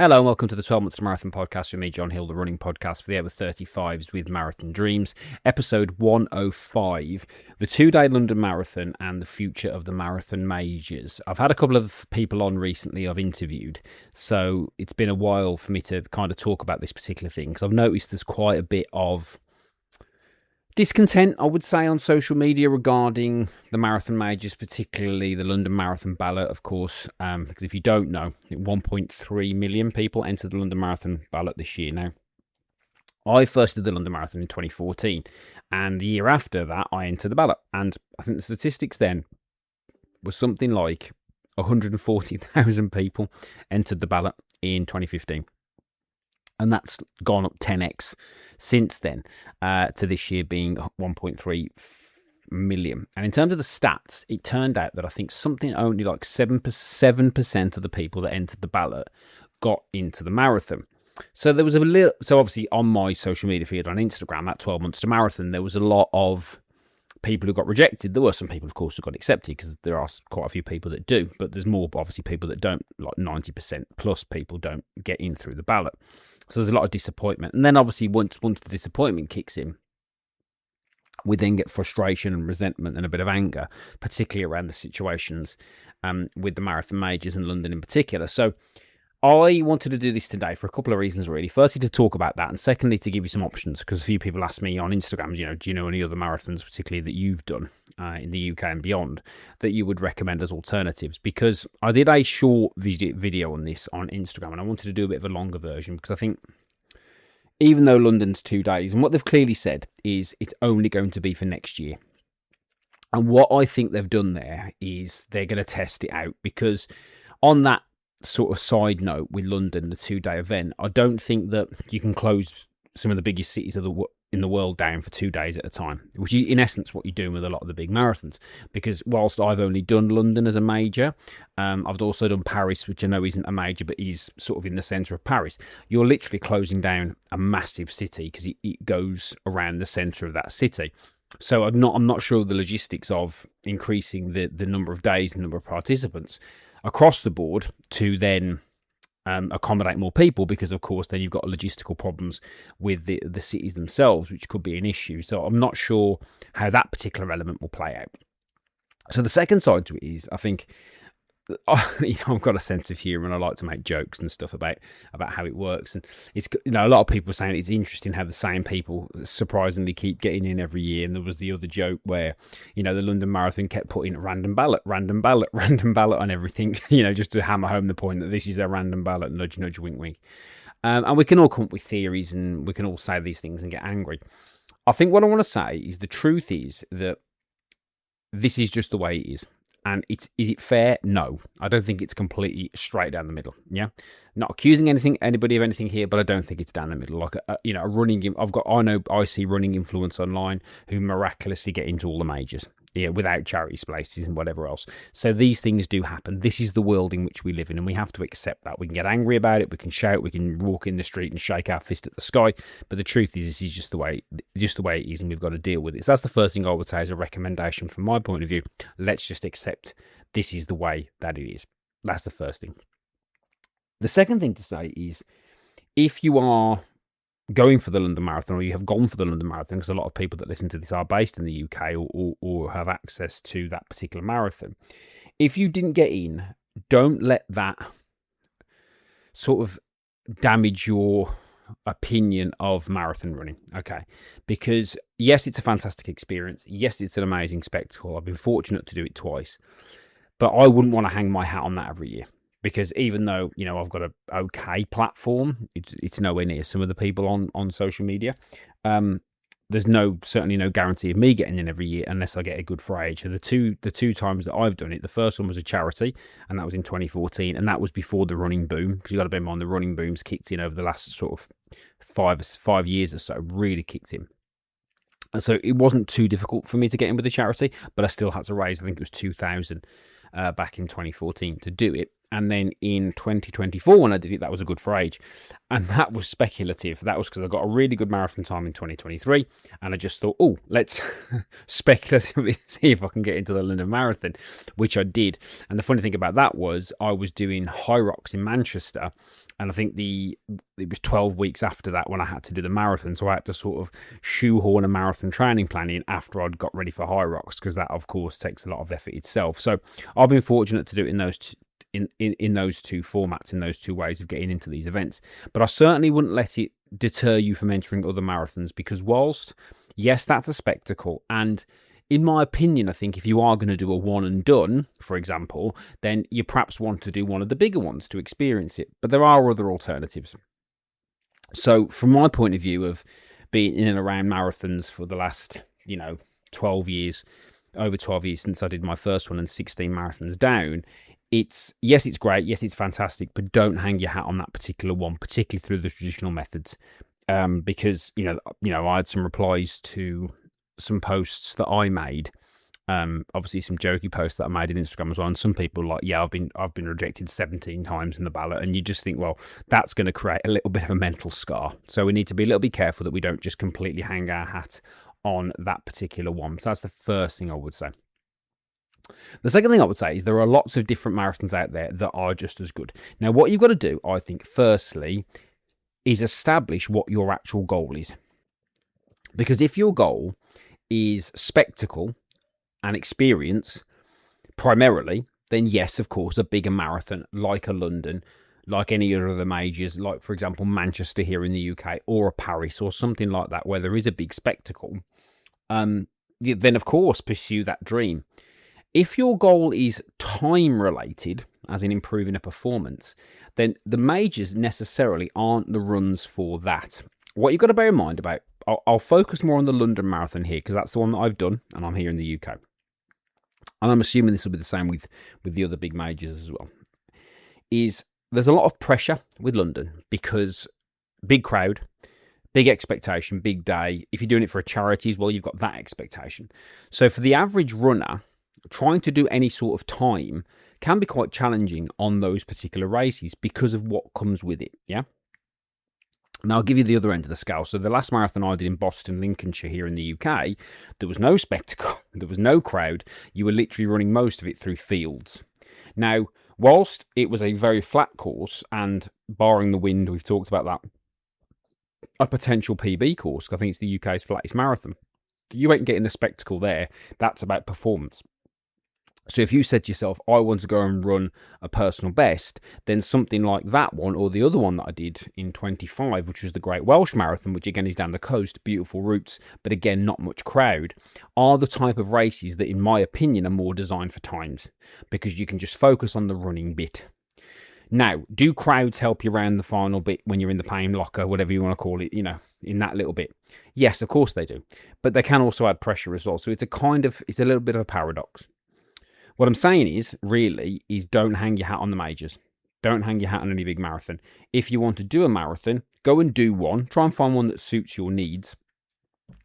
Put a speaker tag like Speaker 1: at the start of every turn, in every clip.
Speaker 1: Hello and welcome to the 12 Months Marathon podcast with me, John Hill, the running podcast for the over 35s with Marathon Dreams, episode 105, the 2-day London Marathon and the future of the marathon majors. I've had a couple of people on recently I've interviewed, so it's been a while for me to kind of talk about this particular thing because I've noticed there's quite a bit of discontent, I would say, on social media regarding the marathon majors, particularly the London Marathon ballot, of course, because if you don't know, 1.3 million people entered the London Marathon ballot this year. Now, I first did the London Marathon in 2014, and the year after that, I entered the ballot, and I think the statistics then was something like 140,000 people entered the ballot in 2015. And that's gone up 10x since then to this year being 1.3 million. And in terms of the stats, it turned out that I think something only like 7% of the people that entered the ballot got into the marathon. So there was a little, so obviously on my social media feed on Instagram at 12 Months to Marathon, there was a lot of people who got rejected. There were some people, of course, who got accepted because there are quite a few people that do, but there's more obviously people that don't, like 90% plus people don't get in through the ballot. So there's a lot of disappointment. And then obviously once the disappointment kicks in, we then get frustration and resentment and a bit of anger, particularly around the situations with the marathon majors and London in particular. So I wanted to do this today for a couple of reasons, really. Firstly, to talk about that, and secondly, to give you some options, because a few people asked me on Instagram, do you know any other marathons, particularly that you've done in the UK and beyond, that you would recommend as alternatives? Because I did a short video on this on Instagram, and I wanted to do a bit of a longer version, because I think even though London's 2 days, and what they've clearly said is it's only going to be for next year. And what I think they've done there is they're going to test it out, because on that sort of side note with London, the 2-day event, I don't think that you can close some of the biggest cities in the world down for 2 days at a time, which is in essence what you're doing with a lot of the big marathons. Because whilst I've only done London as a major, I've also done Paris, which I know isn't a major, but is sort of in the centre of Paris. You're literally closing down a massive city because it goes around the centre of that city. So I'm not sure of the logistics of increasing the number of days and number of participants across the board to then accommodate more people, because of course then you've got logistical problems with the cities themselves, which could be an issue. So I'm not sure how that particular element will play out. So the second side to it is, I think, I've got a sense of humour and I like to make jokes and stuff about how it works. And it's, a lot of people are saying it's interesting how the same people surprisingly keep getting in every year. And there was the other joke where, the London Marathon kept putting random ballot on everything, just to hammer home the point that this is a random ballot, nudge, nudge, wink, wink. And we can all come up with theories and we can all say these things and get angry. I think what I want to say is the truth is that this is just the way it is. And is it fair? No, I don't think it's completely straight down the middle. Yeah, not accusing anybody of anything here, but I don't think it's down the middle. Like a running. I see running influence online who miraculously get into all the majors. Yeah, without charity places and whatever else. So these things do happen. This is the world in which we live in, and we have to accept that. We can get angry about it. We can shout. We can walk in the street and shake our fist at the sky. But the truth is, this is just the way it is, and we've got to deal with it. So that's the first thing I would say as a recommendation from my point of view. Let's just accept this is the way that it is. That's the first thing. The second thing to say is, if you are going for the London Marathon, or you have gone for the London Marathon, because a lot of people that listen to this are based in the UK or have access to that particular marathon. If you didn't get in, don't let that sort of damage your opinion of marathon running, okay? Because yes, it's a fantastic experience. Yes, it's an amazing spectacle. I've been fortunate to do it twice, but I wouldn't want to hang my hat on that every year. Because even though, I've got an okay platform, it's nowhere near some of the people on social media. There's certainly no guarantee of me getting in every year unless I get a good fray. So the two times that I've done it, the first one was a charity, and that was in 2014, and that was before the running boom. Because you got to bear in mind the running boom's kicked in over the last sort of 5 years or so, really kicked in. And so it wasn't too difficult for me to get in with the charity, but I still had to raise, I think it was 2,000 back in 2014 to do it. And then in 2024, when I did it, that was a good for age. And that was speculative. That was because I got a really good marathon time in 2023. And I just thought, oh, let's speculatively see if I can get into the London Marathon, which I did. And the funny thing about that was I was doing High Rocks in Manchester. And I think it was 12 weeks after that when I had to do the marathon. So I had to sort of shoehorn a marathon training plan in after I'd got ready for High Rocks, because that, of course, takes a lot of effort itself. So I've been fortunate to do it in those two formats, in those two ways of getting into these events. But I certainly wouldn't let it deter you from entering other marathons, because whilst, yes, that's a spectacle, and in my opinion, I think if you are going to do a one and done, for example, then you perhaps want to do one of the bigger ones to experience it. But there are other alternatives. So from my point of view of being in and around marathons for the last, 12 years, over 12 years since I did my first one and 16 marathons down, it's great, yes, it's fantastic, but don't hang your hat on that particular one, particularly through the traditional methods, because I had some replies to some posts that I made, obviously some jokey posts that I made on Instagram as well, and some people like, I've been rejected 17 times in the ballot, and you just think, well, that's going to create a little bit of a mental scar. So we need to be a little bit careful that we don't just completely hang our hat on that particular one. So that's the first thing I would say. The second thing I would say is there are lots of different marathons out there that are just as good. Now, what you've got to do, I think, firstly, is establish what your actual goal is. Because if your goal is spectacle and experience primarily, then yes, of course, a bigger marathon like a London, like any other of the majors, like, for example, Manchester here in the UK, or a Paris or something like that, where there is a big spectacle, then, of course, pursue that dream. If your goal is time-related, as in improving a performance, then the majors necessarily aren't the runs for that. What you've got to bear in mind about, I'll focus more on the London Marathon here, because that's the one that I've done, and I'm here in the UK. And I'm assuming this will be the same with the other big majors as well. Is there's a lot of pressure with London, because big crowd, big expectation, big day. If you're doing it for a charity as well, you've got that expectation. So for the average runner, trying to do any sort of time can be quite challenging on those particular races because of what comes with it, yeah? Now, I'll give you the other end of the scale. So the last marathon I did in Boston, Lincolnshire here in the UK, there was no spectacle, there was no crowd. You were literally running most of it through fields. Now, whilst it was a very flat course, and barring the wind, we've talked about that, a potential PB course, I think it's the UK's flattest marathon, you ain't getting the spectacle there. That's about performance. So if you said to yourself, I want to go and run a personal best, then something like that one, or the other one that I did in 25, which was the Great Welsh Marathon, which again is down the coast, beautiful routes, but again, not much crowd, are the type of races that, in my opinion, are more designed for times, because you can just focus on the running bit. Now, do crowds help you around the final bit when you're in the pain locker, whatever you want to call it, in that little bit? Yes, of course they do. But they can also add pressure as well. So it's a little bit of a paradox. What I'm saying is don't hang your hat on the majors. Don't hang your hat on any big marathon. If you want to do a marathon, go and do one. Try and find one that suits your needs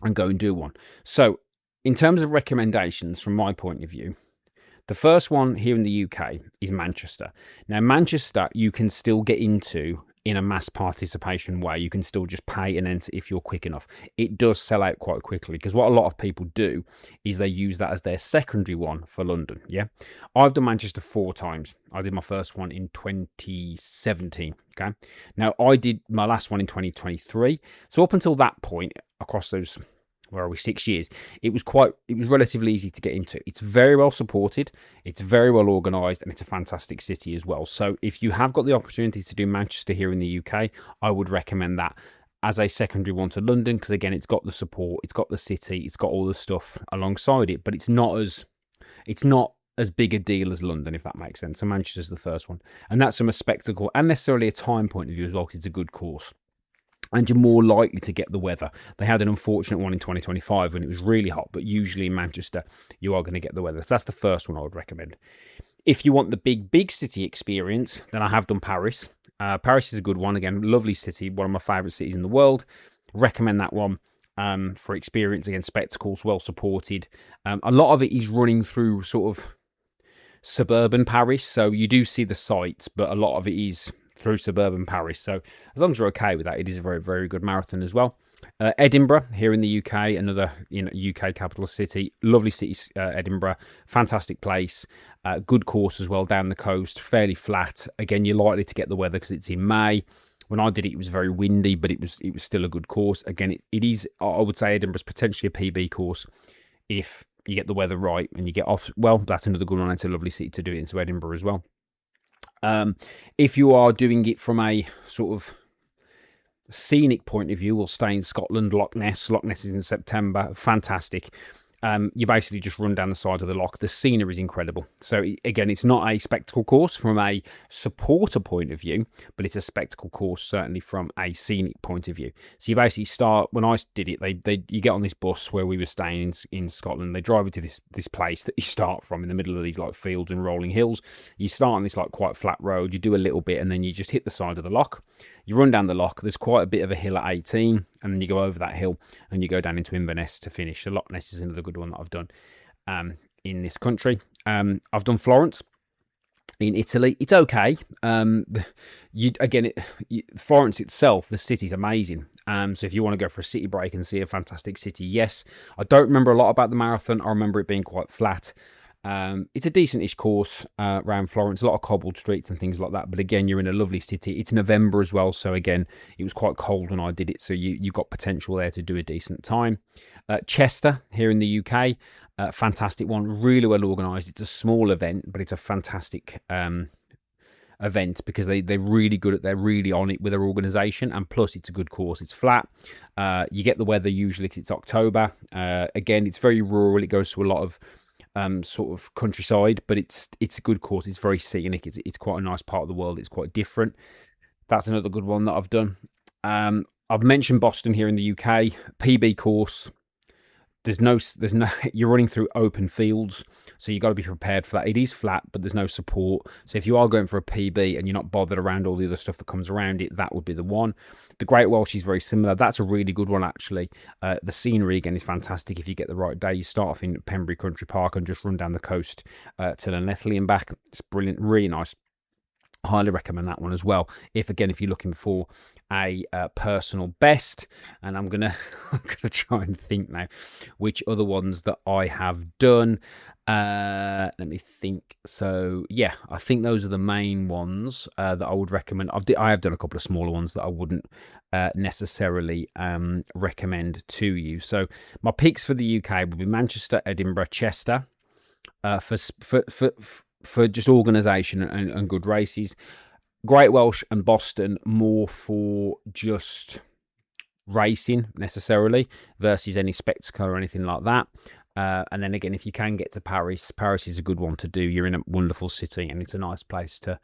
Speaker 1: and go and do one. So in terms of recommendations, from my point of view, the first one here in the UK is Manchester. Now, Manchester, you can still get into in a mass participation way. You can still just pay and enter if you're quick enough. It does sell out quite quickly, because what a lot of people do is they use that as their secondary one for London. Yeah, I've done Manchester 4 times. I did my first one in 2017. Okay, now I did my last one in 2023. So up until that point, across those, 6 years, it was relatively easy to get into. It's very well supported, it's very well organised, and it's a fantastic city as well. So if you have got the opportunity to do Manchester here in the UK, I would recommend that as a secondary one to London, because again, it's got the support, it's got the city, it's got all the stuff alongside it, but it's not as big a deal as London, if that makes sense. So Manchester's the first one, and that's from a spectacle and necessarily a time point of view as well, because it's a good course. And you're more likely to get the weather. They had an unfortunate one in 2025 when it was really hot, but usually in Manchester, you are going to get the weather. So that's the first one I would recommend. If you want the big city experience, then I have done Paris. Paris is a good one. Again, lovely city, one of my favourite cities in the world. Recommend that one for experience. Again, spectacles, well supported. A lot of it is running through sort of suburban Paris. So you do see the sights, but a lot of it is through suburban Paris. So as long as you're okay with that, it is a very, very good marathon as well. Edinburgh here in the UK, another UK capital city. Lovely city, Edinburgh. Fantastic place. Good course as well down the coast. Fairly flat. Again, you're likely to get the weather because it's in May. When I did it, it was very windy, but it was still a good course. Again, it is, I would say, Edinburgh's potentially a PB course if you get the weather right and you get off. Well, that's another good one. It's a lovely city to do it into Edinburgh as well. If you are doing it from a sort of scenic point of view, we'll stay in Scotland. Loch Ness. Loch Ness is in September. Fantastic. You basically just run down the side of the loch. The scenery is incredible. So again, it's not a spectacle course from a supporter point of view, but it's a spectacle course certainly from a scenic point of view. So you basically start, when I did it, you get on this bus where we were staying in Scotland. They drive you to this place that you start from in the middle of these like fields and rolling hills. You start on this like quite flat road. You do a little bit, and then you just hit the side of the loch. You run down the loch. There's quite a bit of a hill at 18, and then you go over that hill and you go down into Inverness to finish. So Loch Ness is another good one that I've done in this country. I've done Florence in Italy. It's okay. Florence itself, the city's amazing. So if you want to go for a city break and see a fantastic city, yes. I don't remember a lot about the marathon. I remember it being quite flat. It's a decent-ish course around Florence, a lot of cobbled streets and things like that. But again, you're in a lovely city. It's November as well, so again, it was quite cold when I did it, so you got potential there to do a decent time. Chester here in the UK, fantastic one, really well organised. It's a small event, but it's a fantastic event because they're really good they're really on it with their organisation, and plus it's a good course. It's flat. You get the weather usually because it's October. Again, it's very rural. It goes to a lot of sort of countryside, but it's a good course. It's very scenic. It's quite a nice part of the world. It's quite different. That's another good one that I've done. I've mentioned Boston here in the UK, PB course. There's no you're running through open fields, so you've got to be prepared for that. It is flat, but there's no support. So if you are going for a PB and you're not bothered around all the other stuff that comes around it, that would be the one. The Great Welsh is very similar. That's a really good one, actually. The scenery, again, is fantastic if you get the right day. You start off in Pembury Country Park and just run down the coast to Llanelli and back. It's brilliant, really nice. Highly recommend that one as well. If you're looking for a personal best, and I'm gonna try and think now which other ones that I have done. Let me think. So yeah, I think those are the main ones that I would recommend. I have done a couple of smaller ones that I wouldn't necessarily recommend to you. So my picks for the UK would be Manchester, Edinburgh, Chester. For just organisation and good races. Great Welsh and Boston more for just racing necessarily versus any spectacle or anything like that. And then again, if you can get to Paris is a good one to do. You're in a wonderful city and it's a nice place to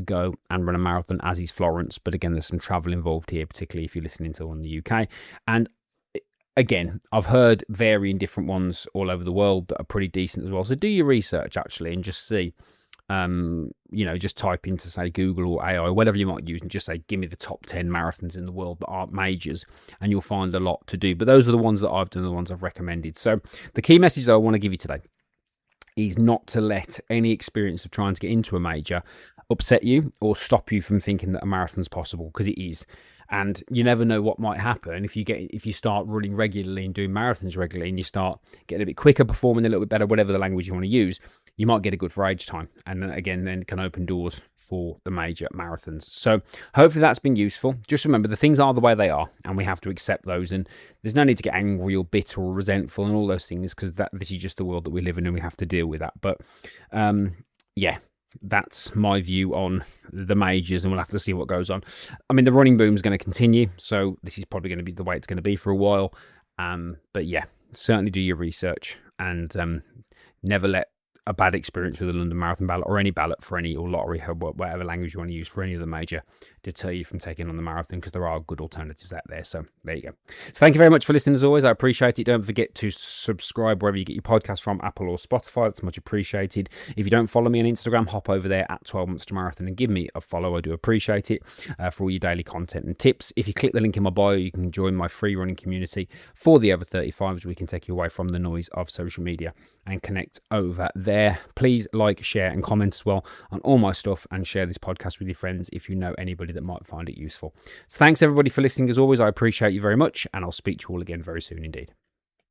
Speaker 1: go and run a marathon, as is Florence. But again, there's some travel involved here, particularly if you're listening to on the UK. And again, I've heard varying different ones all over the world that are pretty decent as well. So do your research actually and just see, just type into, say, Google or AI, whatever you might use, and just say, give me the top 10 marathons in the world that aren't majors, and you'll find a lot to do. But those are the ones that I've done, the ones I've recommended. So the key message that I want to give you today is not to let any experience of trying to get into a major upset you or stop you from thinking that a marathon's possible, because it is. And you never know what might happen if you start running regularly and doing marathons regularly, and you start getting a bit quicker, performing a little bit better, whatever the language you want to use. You might get a good for age time, and then can open doors for the major marathons. So hopefully that's been useful. Just remember, the things are the way they are, and we have to accept those. And there's no need to get angry or bitter or resentful and all those things, because this is just the world that we live in, and we have to deal with that. But that's my view on the majors, and we'll have to see what goes on. I mean, the running boom is going to continue, so this is probably going to be the way it's going to be for a while. But yeah, certainly do your research, and never let a bad experience with the London Marathon ballot, or any ballot for any, or lottery, whatever language you want to use for any of the major, deter you from taking on the marathon, because there are good alternatives out there. So there you go. So thank you very much for listening as always. I appreciate it. Don't forget to subscribe wherever you get your podcast from, Apple or Spotify. That's much appreciated. If you don't follow me on Instagram, hop over there at 12 Months to Marathon and give me a follow. I do appreciate it for all your daily content and tips. If you click the link in my bio, you can join my free running community for the over 35s. We can take you away from the noise of social media and connect over there. there. Please like, share, and comment as well on all my stuff, and share this podcast with your friends if you know anybody that might find it useful. So thanks everybody for listening. As always, I appreciate you very much, and I'll speak to you all again very soon indeed.